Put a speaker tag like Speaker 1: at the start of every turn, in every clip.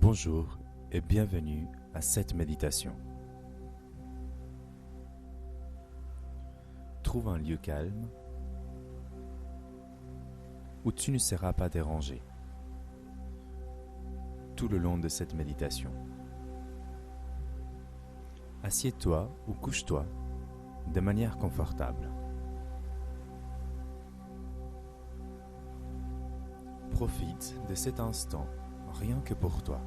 Speaker 1: Bonjour et bienvenue à cette méditation. Trouve un lieu calme où tu ne seras pas dérangé tout le long de cette méditation. Assieds-toi ou couche-toi de manière confortable. Profite de cet instant rien que pour toi.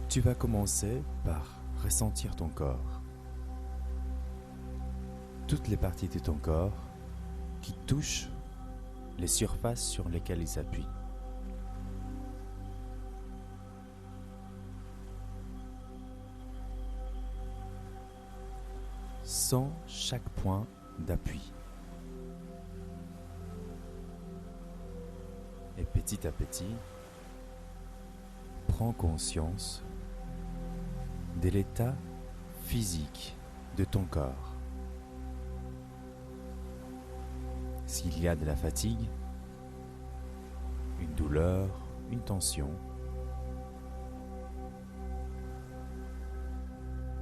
Speaker 1: Tu vas commencer par ressentir ton corps. Toutes les parties de ton corps qui touchent les surfaces sur lesquelles ils s'appuient. Sens chaque point d'appui. Et petit à petit, prends conscience de l'état physique de ton corps. S'il y a de la fatigue, une douleur, une tension,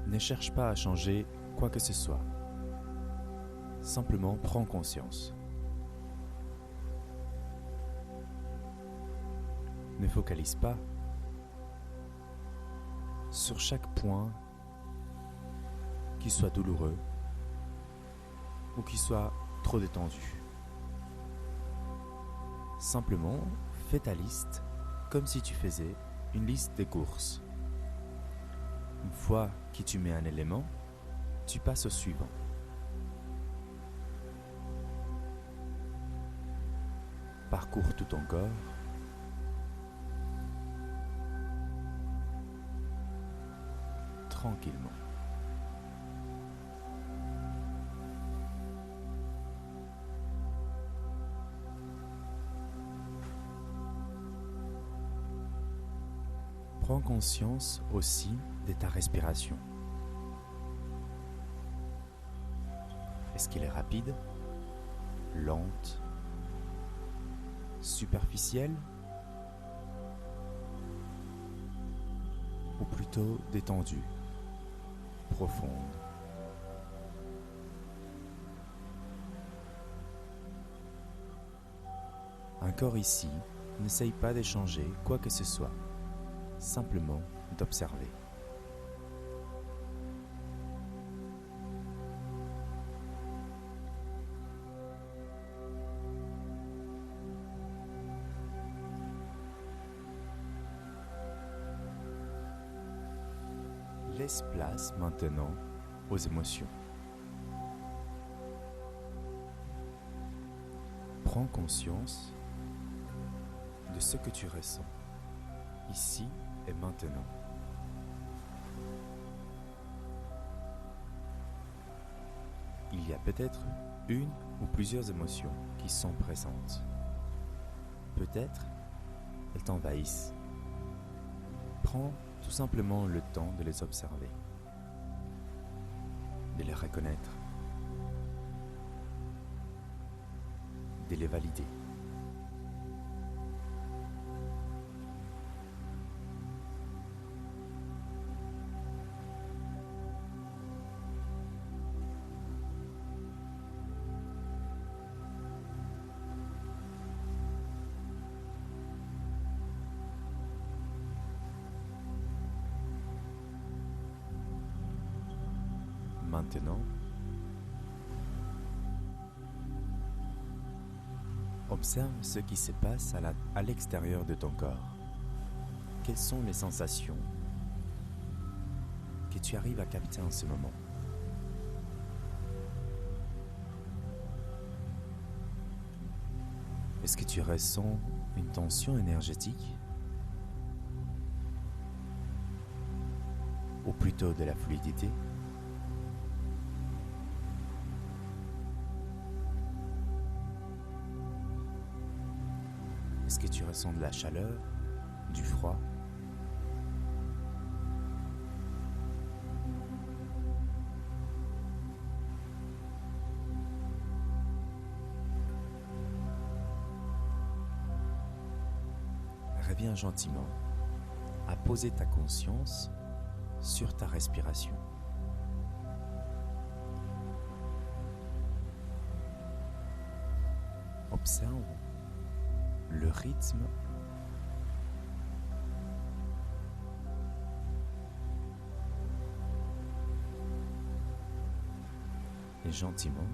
Speaker 1: ne cherche pas à changer quoi que ce soit. Simplement prends conscience. Ne focalise pas sur chaque point qui soit douloureux ou qui soit trop détendu. Simplement, fais ta liste comme si tu faisais une liste des courses. Une fois que tu mets un élément, tu passes au suivant. Parcours tout ton corps. Tranquillement. Prends conscience aussi de ta respiration. Est-ce qu'elle est rapide, lente, superficielle ou plutôt détendue, profonde? Encore ici, n'essaye pas de changer quoi que ce soit, simplement d'observer. Laisse place maintenant aux émotions. Prends conscience de ce que tu ressens, ici et maintenant. Il y a peut-être une ou plusieurs émotions qui sont présentes. Peut-être elles t'envahissent. Prends tout simplement le temps de les observer, de les reconnaître, de les valider. Maintenant, observe ce qui se passe à l'extérieur de ton corps. Quelles sont les sensations que tu arrives à capter en ce moment? Est-ce que tu ressens une tension énergétique? Ou plutôt de la fluidité? Est-ce que tu ressens de la chaleur, du froid? parviens gentiment à poser ta conscience sur ta respiration. Observe le rythme et gentiment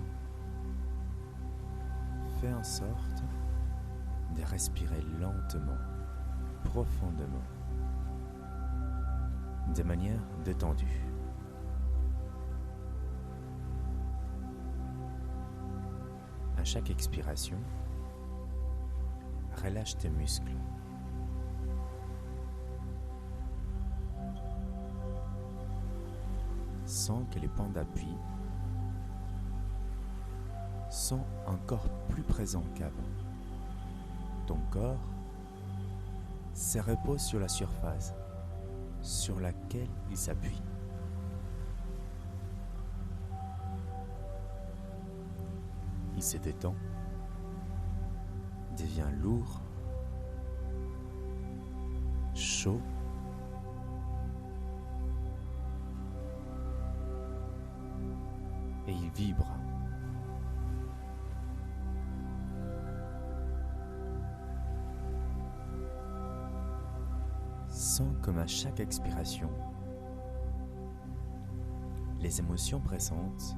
Speaker 1: fais en sorte de respirer lentement, profondément, de manière détendue. À chaque expiration, relâche tes muscles. Sens que les points d'appui sont encore plus présents qu'avant. Ton corps se repose sur la surface sur laquelle il s'appuie. Il se détend, devient lourd, chaud, et il vibre. Sens comme à chaque expiration, les émotions pressantes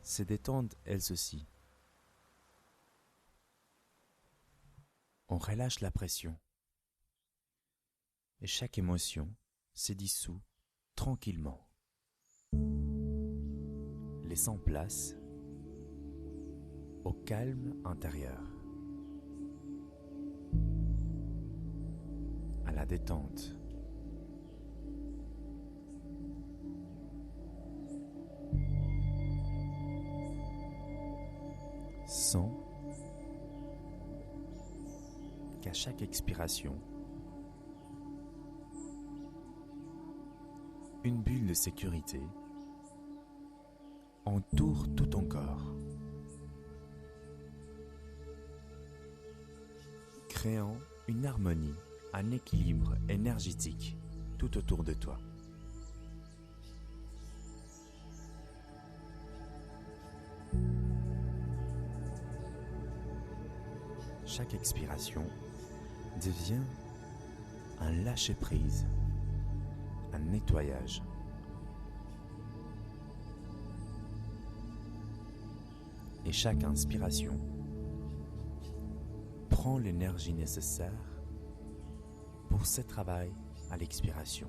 Speaker 1: se détendent elles aussi. On relâche la pression et chaque émotion se dissout tranquillement, laissant place au calme intérieur, à la détente. Sens qu'à chaque expiration, une bulle de sécurité entoure tout ton corps, créant une harmonie, un équilibre énergétique tout autour de toi. Chaque expiration devient un lâcher-prise, un nettoyage. Et chaque inspiration prend l'énergie nécessaire pour ce travail à l'expiration.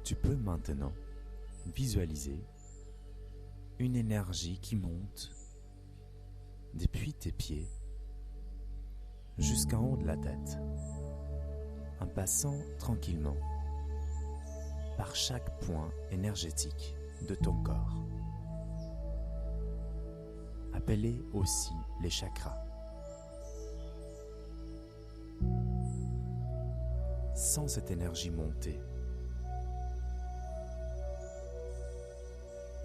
Speaker 1: Tu peux maintenant visualiser une énergie qui monte depuis tes pieds jusqu'en haut de la tête, en passant tranquillement par chaque point énergétique de ton corps, appelés aussi les chakras. Sens cette énergie monter.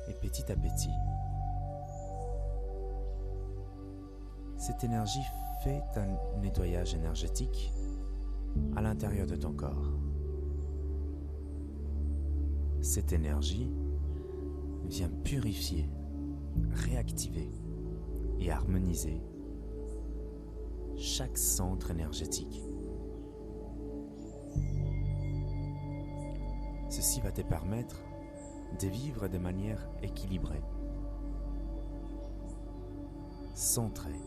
Speaker 1: Et petit à petit, cette énergie fait un nettoyage énergétique à l'intérieur de ton corps. Cette énergie vient purifier, réactiver et harmoniser chaque centre énergétique. Ceci va te permettre de vivre de manière équilibrée, centrée.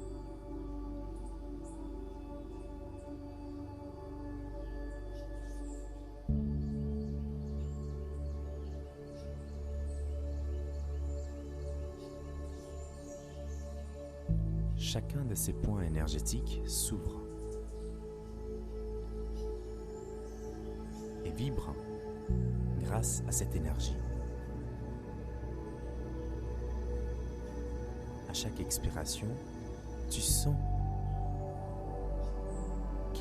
Speaker 1: Chacun de ces points énergétiques s'ouvre et vibre grâce à cette énergie. À chaque expiration, tu sens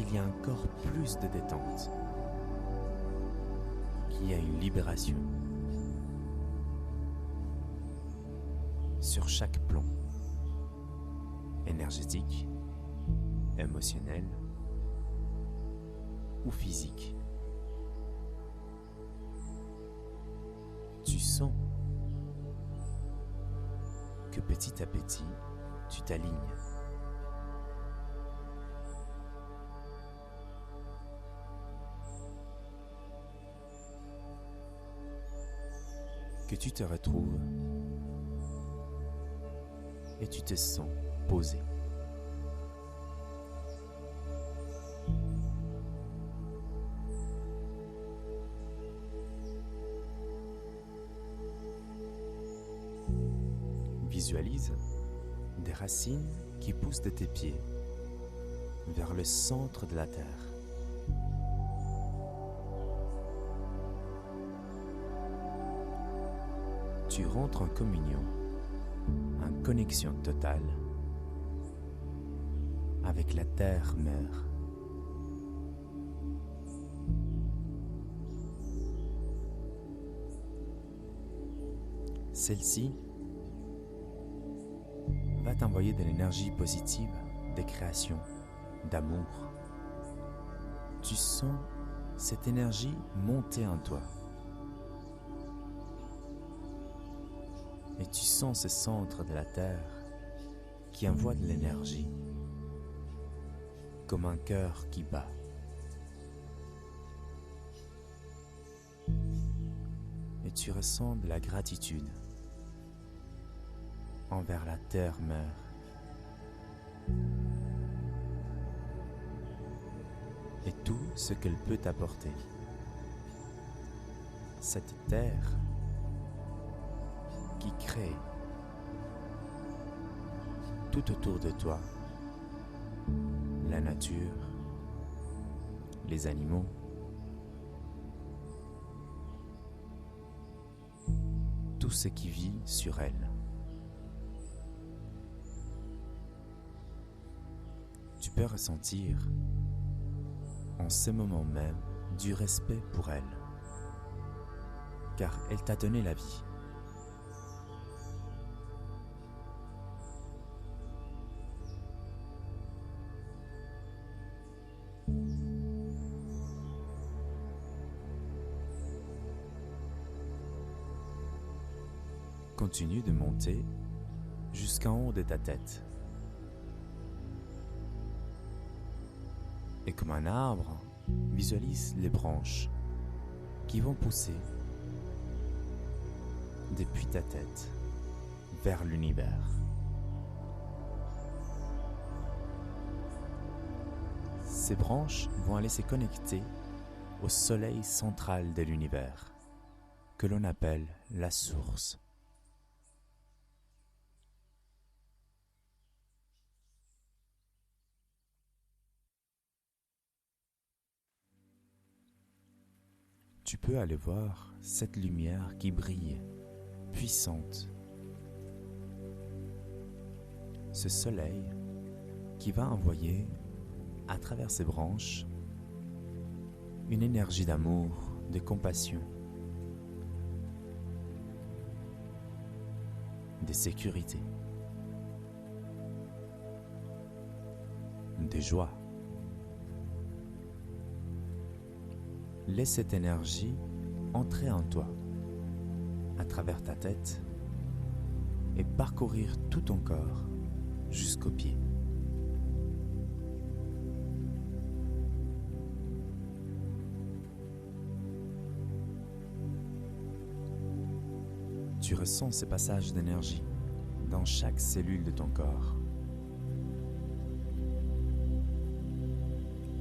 Speaker 1: qu'il y a encore plus de détente, qu'il y a une libération sur chaque plan, énergétique, émotionnel ou physique. Tu sens que petit à petit, tu t'alignes. Que tu te retrouves et tu te sens posé. Visualise des racines qui poussent de tes pieds vers le centre de la terre. Tu rentres en communion, en connexion totale avec la terre-mère. Celle-ci va t'envoyer de l'énergie positive, de création, d'amour. Tu sens cette énergie monter en toi. Et tu sens ce centre de la terre qui envoie de l'énergie, comme un cœur qui bat. Et tu ressens de la gratitude envers la terre-mère. Et tout ce qu'elle peut t'apporter. Cette terre qui crée tout autour de toi la nature, les animaux, tout ce qui vit sur elle. Tu peux ressentir en ce moment même du respect pour elle, car elle t'a donné la vie. Continue de monter jusqu'en haut de ta tête. Et comme un arbre, visualise les branches qui vont pousser depuis ta tête vers l'univers. Ces branches vont aller se connecter au soleil central de l'univers, que l'on appelle la source. Tu peux aller voir cette lumière qui brille, puissante. Ce soleil qui va envoyer à travers ses branches une énergie d'amour, de compassion, de sécurité, de joie. Laisse cette énergie entrer en toi, à travers ta tête, et parcourir tout ton corps jusqu'aux pieds. Tu ressens ces passages d'énergie dans chaque cellule de ton corps.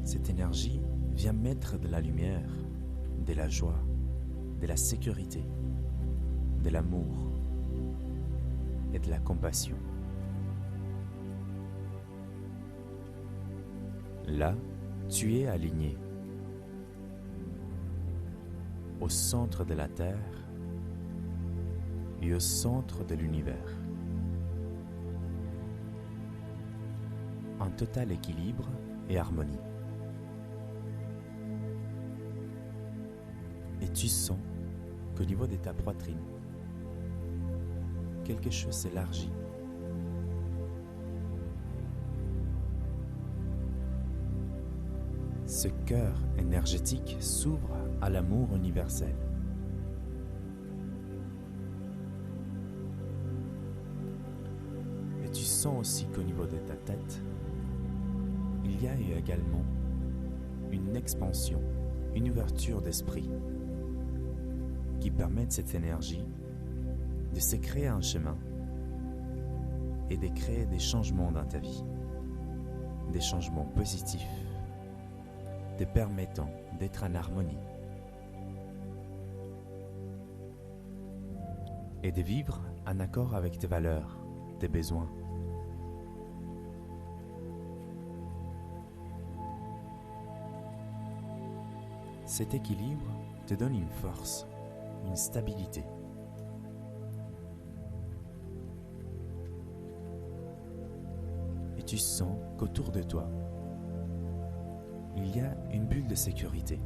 Speaker 1: Cette énergie vient mettre de la lumière, de la joie, de la sécurité, de l'amour et de la compassion. Là, tu es aligné au centre de la Terre et au centre de l'univers. En total équilibre et harmonie. tu sens qu'au niveau de ta poitrine, quelque chose s'élargit. Ce cœur énergétique s'ouvre à l'amour universel. Et tu sens aussi qu'au niveau de ta tête, il y a également une expansion, une ouverture d'esprit qui permettent cette énergie de se créer un chemin et de créer des changements dans ta vie, des changements positifs, te permettant d'être en harmonie et de vivre en accord avec tes valeurs, tes besoins. Cet équilibre te donne une force, une stabilité. Et tu sens qu'autour de toi, il y a une bulle de sécurité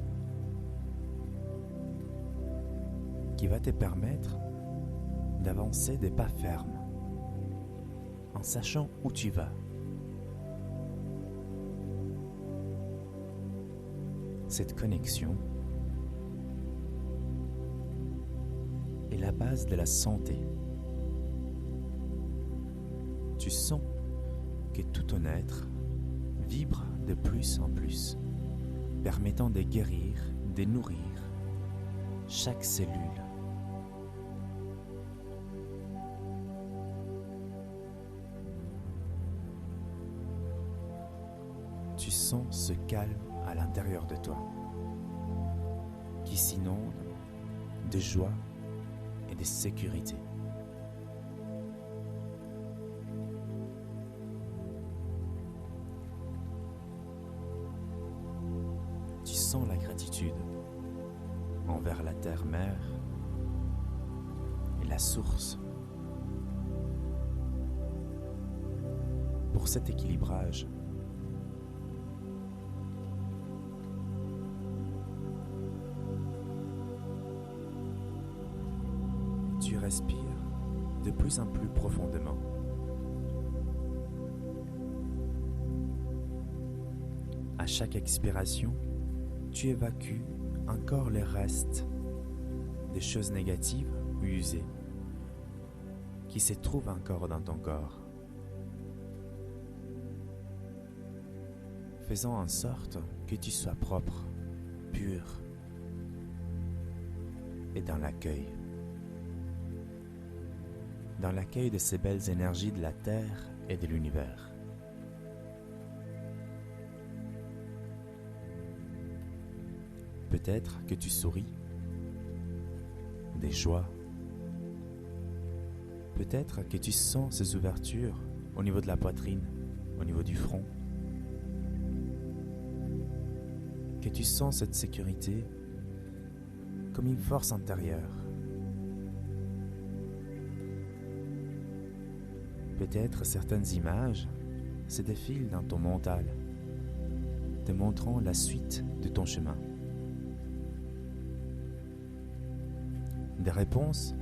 Speaker 1: qui va te permettre d'avancer des pas fermes en sachant où tu vas. Cette connexion est la base de la santé. Tu sens que tout ton être vibre de plus en plus, permettant de guérir, de nourrir chaque cellule. Tu sens ce calme à l'intérieur de toi, qui s'inonde de joie et de sécurité. Tu sens la gratitude envers la terre-mère et la source pour cet équilibrage. Tu respires de plus en plus profondément. À chaque expiration, tu évacues encore les restes des choses négatives ou usées qui se trouvent encore dans ton corps, faisant en sorte que tu sois propre, pur et dans l'accueil de ces belles énergies de la Terre et de l'univers. Peut-être que tu souris, des joies. Peut-être que tu sens ces ouvertures au niveau de la poitrine, au niveau du front. Que tu sens cette sécurité comme une force intérieure. Peut-être certaines images se défilent dans ton mental, te montrant la suite de ton chemin. Des réponses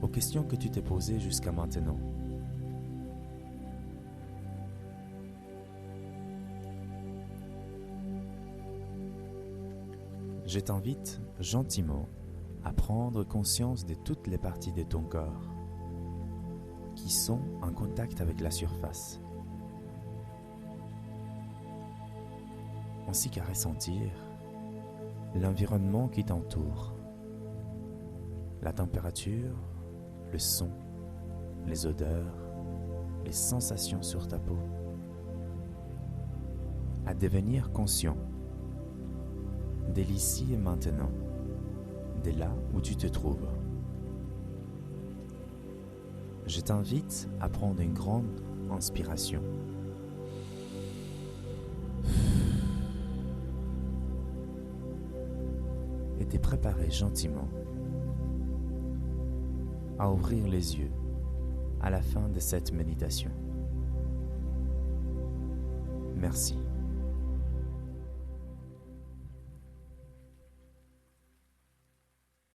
Speaker 1: aux questions que tu t'es posées jusqu'à maintenant. Je t'invite gentiment à prendre conscience de toutes les parties de ton corps qui sont en contact avec la surface, ainsi qu'à ressentir l'environnement qui t'entoure, la température, le son, les odeurs, les sensations sur ta peau, à devenir conscient de l'ici et maintenant, de là où tu te trouves. Je t'invite à prendre une grande inspiration. Et te préparer gentiment à ouvrir les yeux à la fin de cette méditation. Merci.